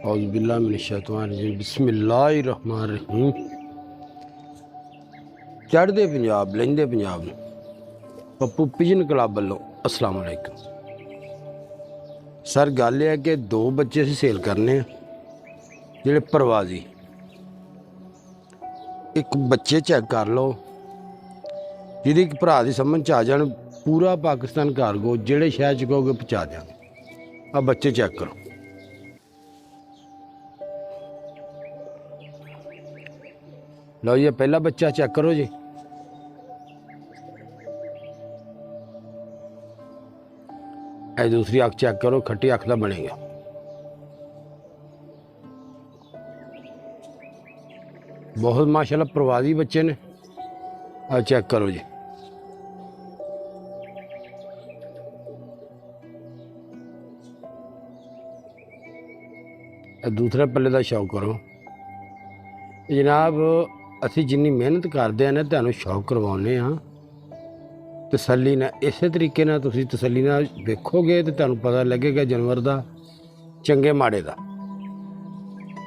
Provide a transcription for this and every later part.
औज़ुबिल्लाहि मिनश्शैतानिर्रजीम बिस्मिल्लाहिर्रहमानिर्रहीम। चढ़दे पंजाब लहिंदे पंजाब नूं Pappu pigeon club वालों अस्सलाम वालेकुम। सर गल है कि दो बच्चे असीं सेल करने जिहड़े प्रवासी। एक बच्चे चेक कर लो जिहदी भरा दी समझ च आ जाण, पूरा पाकिस्तान कार्गो जिहड़े शहर च कहोगे पहुँचा देंगे। आ बच्चे चेक करो। लो ये पहला बच्चा चेक करो जी। ए दूसरी अख चेक करो, खट्टी अख का बनेगा। बहुत माशाल्लाह प्रवासी बच्चे ने। आ चेक करो जी। दूसरे पल्ले का शौक करो जनाब। असी जिन्नी मेहनत करते हैं ना, तुहानूं शौक करवाने हाँ तसल्ली ना। इस तरीके ना तुसीं तसल्ली ना देखोगे तो तुहानूं पता लगेगा जानवर का चंगे माड़े का।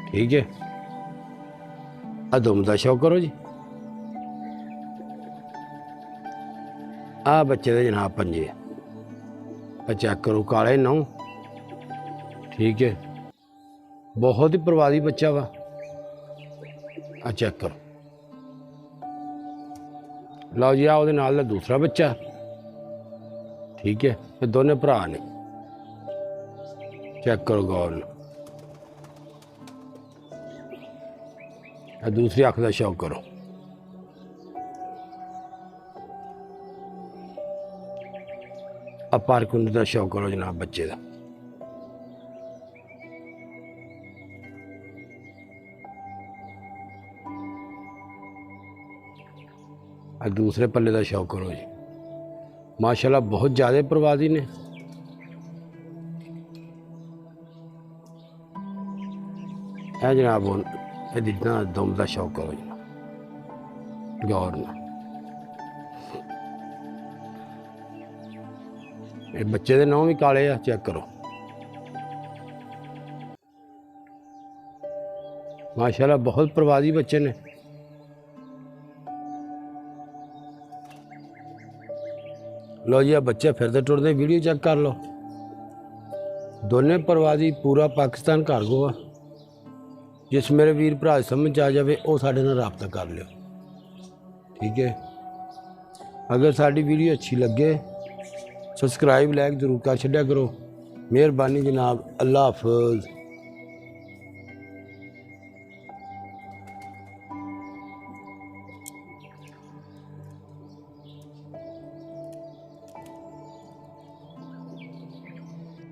ठीक है। आ दुम का शौक करो जी। आ बच्चे दे जनाब पंजे चेक करो, काले नौ। ठीक है, बहुत ही प्रवासी बच्चा वा। आ चेक करो। लो जी, आ नाल दा दूसरा बच्चा। ठीक है, ये दोनों भरा ने। चेक करो गौर नाल। दूसरी अख का शौक करो। अपार कुंड का शौक करो जनाब बच्चे का। दूसरे पल्ले का शौक करो जी। माशाल्लाह बहुत ज़्यादा प्रवासी ने। है जनाब जितना दुम का शौक करो जनाब गौर ना। बच्चे के नौ भी काले आ, चेक करो। माशाल्लाह बहुत प्रवासी बच्चे ने। लो जी, बच्चे फिरते टुरते वीडियो चेक कर लो। दोनों प्रवासी, पूरा पाकिस्तान कार्गो आ। जिस मेरे वीर भरा समझ आ जाए वो साढ़े नाल राबता कर लियो। ठीक है। अगर साड़ी वीडियो अच्छी लगे सब्सक्राइब लाइक जरूर कर छड्या करो। मेहरबानी जनाब। अल्लाह हाफिज़।